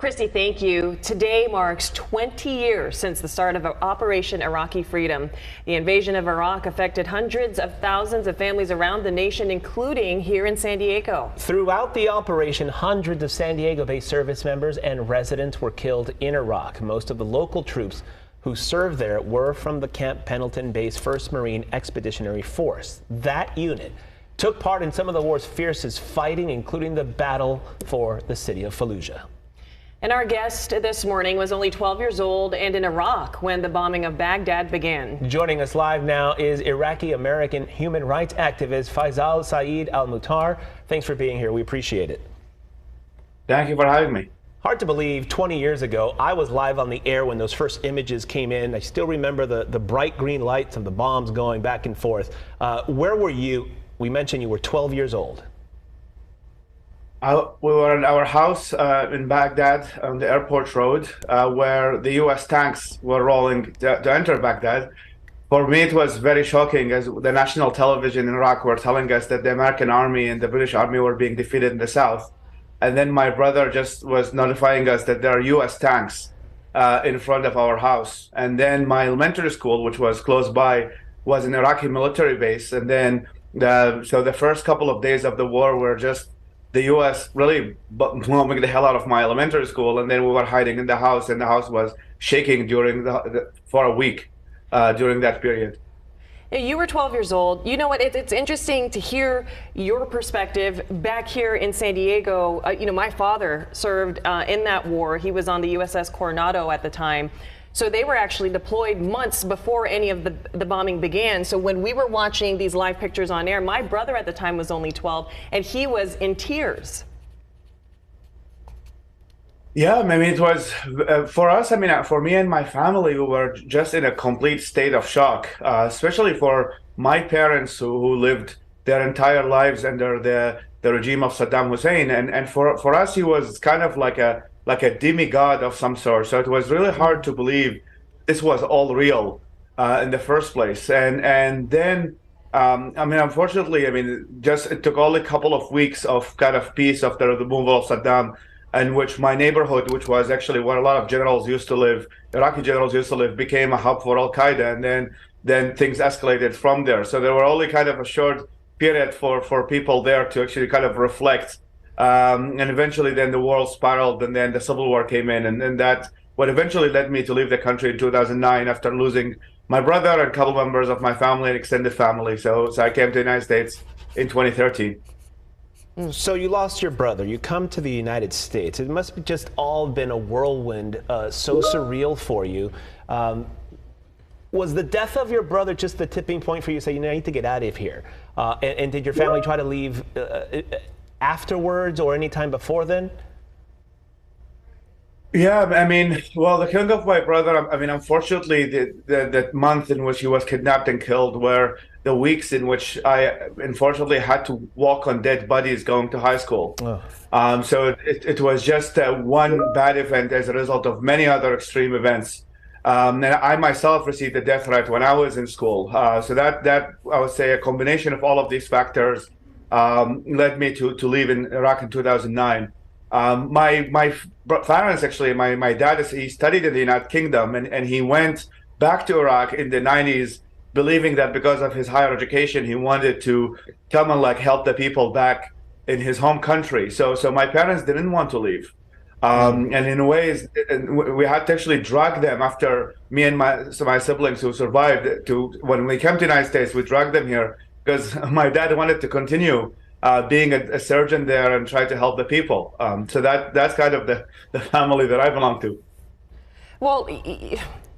Christy, thank you. Today marks 20 years since the start of Operation Iraqi Freedom. The invasion of Iraq affected hundreds of thousands of families around the nation, including here in San Diego. Throughout the operation, hundreds of San Diego-based service members and residents were killed in Iraq. Most of the local troops who served there were from the Camp Pendleton-based 1st Marine Expeditionary Force. That unit took part in some of the war's fiercest fighting, including the battle for the city of Fallujah. And our guest this morning was only 12 years old and in Iraq when the bombing of Baghdad began. Joining us live now is Iraqi-American human rights activist Faisal Saeed Al-Mutar. Thanks for being here. We appreciate it. Thank you for having me. Hard to believe 20 years ago, I was live on the air when those first images came in. I still remember the bright green lights of the bombs going back and forth. Where were you? We mentioned you were 12 years old. We were in our house in Baghdad on the airport road where the U.S. tanks were rolling to enter Baghdad. For me, it was very shocking as the national television in Iraq were telling us that the American army and the British army were being defeated in the south. And then my brother just was notifying us that there are U.S. tanks in front of our house. And then my elementary school, which was close by, was an Iraqi military base. And then so the first couple of days of the war were just the U.S. really bombing the hell out of my elementary school, and then we were hiding in the house, and the house was shaking during for a week during that period. You were 12 years old. You know what? It's interesting to hear your perspective back here in San Diego. My father served in that war. He was on the USS Coronado at the time. So they were actually deployed months before any of the bombing began. So when we were watching these live pictures on air, my brother at the time was only 12, and he was in tears. Yeah, I mean, it was for us. I mean, for me and my family, we were just in a complete state of shock, especially for my parents who lived their entire lives under the regime of Saddam Hussein. And for us, he was kind of like a demigod of some sort. So it was really hard to believe this was all real in the first place. And then, I mean, unfortunately, I mean, it took only a couple of weeks of kind of peace after the removal of Saddam, in which my neighborhood, which was actually where a lot of generals used to live, Iraqi generals used to live, became a hub for Al-Qaeda. And then things escalated from there. So there were only kind of a short period for people there to actually kind of reflect. And eventually then the war spiraled, and then the civil war came in, and then that what eventually led me to leave the country in 2009 after losing my brother and a couple members of my family and extended family. So I came to the United States in 2013. So you lost your brother, you come to the United States. It must have just all been a whirlwind, so surreal for you. Was the death of your brother just the tipping point for you to say, I need to get out of here? And did your family try to leave afterwards or any time before then? Yeah, I mean, well, the killing of my brother, I mean, unfortunately, the month in which he was kidnapped and killed were the weeks in which I unfortunately had to walk on dead bodies going to high school. Oh. So it was just one bad event as a result of many other extreme events. And I myself received a death threat when I was in school. So that I would say a combination of all of these factors led me to leave in Iraq in 2009. My parents, actually, my dad, he studied in the United Kingdom, and he went back to Iraq in the 90s, believing that because of his higher education, he wanted to come and help the people back in his home country. So my parents didn't want to leave. And in ways, we had to actually drag them after me and my siblings who survived when we came to the United States, we dragged them here because my dad wanted to continue being a surgeon there and try to help the people. So that's kind of the family that I belong to. Well,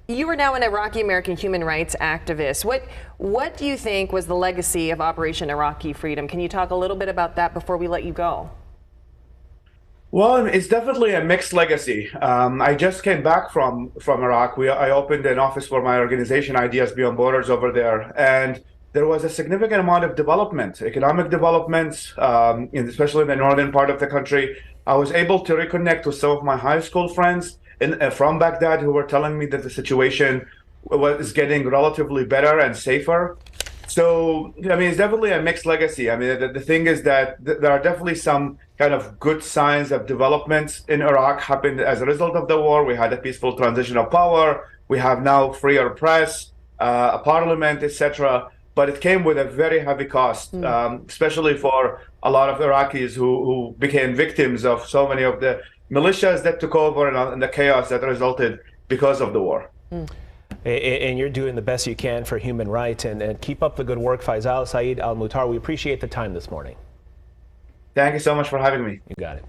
you are now an Iraqi-American human rights activist. What do you think was the legacy of Operation Iraqi Freedom? Can you talk a little bit about that before we let you go? Well, it's definitely a mixed legacy. I just came back from Iraq. I opened an office for my organization, Ideas Beyond Borders, over there, and there was a significant amount of development, economic developments, especially in the northern part of the country. I was able to reconnect with some of my high school friends from Baghdad who were telling me that the situation was getting relatively better and safer. So, I mean, it's definitely a mixed legacy. I mean, the thing is that there are definitely some kind of good signs of developments in Iraq happened as a result of the war. We had a peaceful transition of power. We have now freer press, a parliament, etc. But it came with a very heavy cost, especially for a lot of Iraqis who became victims of so many of the militias that took over and the chaos that resulted because of the war. And you're doing the best you can for human rights, and keep up the good work, Faisal Saeed Al Muhtar. We appreciate the time this morning. Thank you so much for having me. You got it.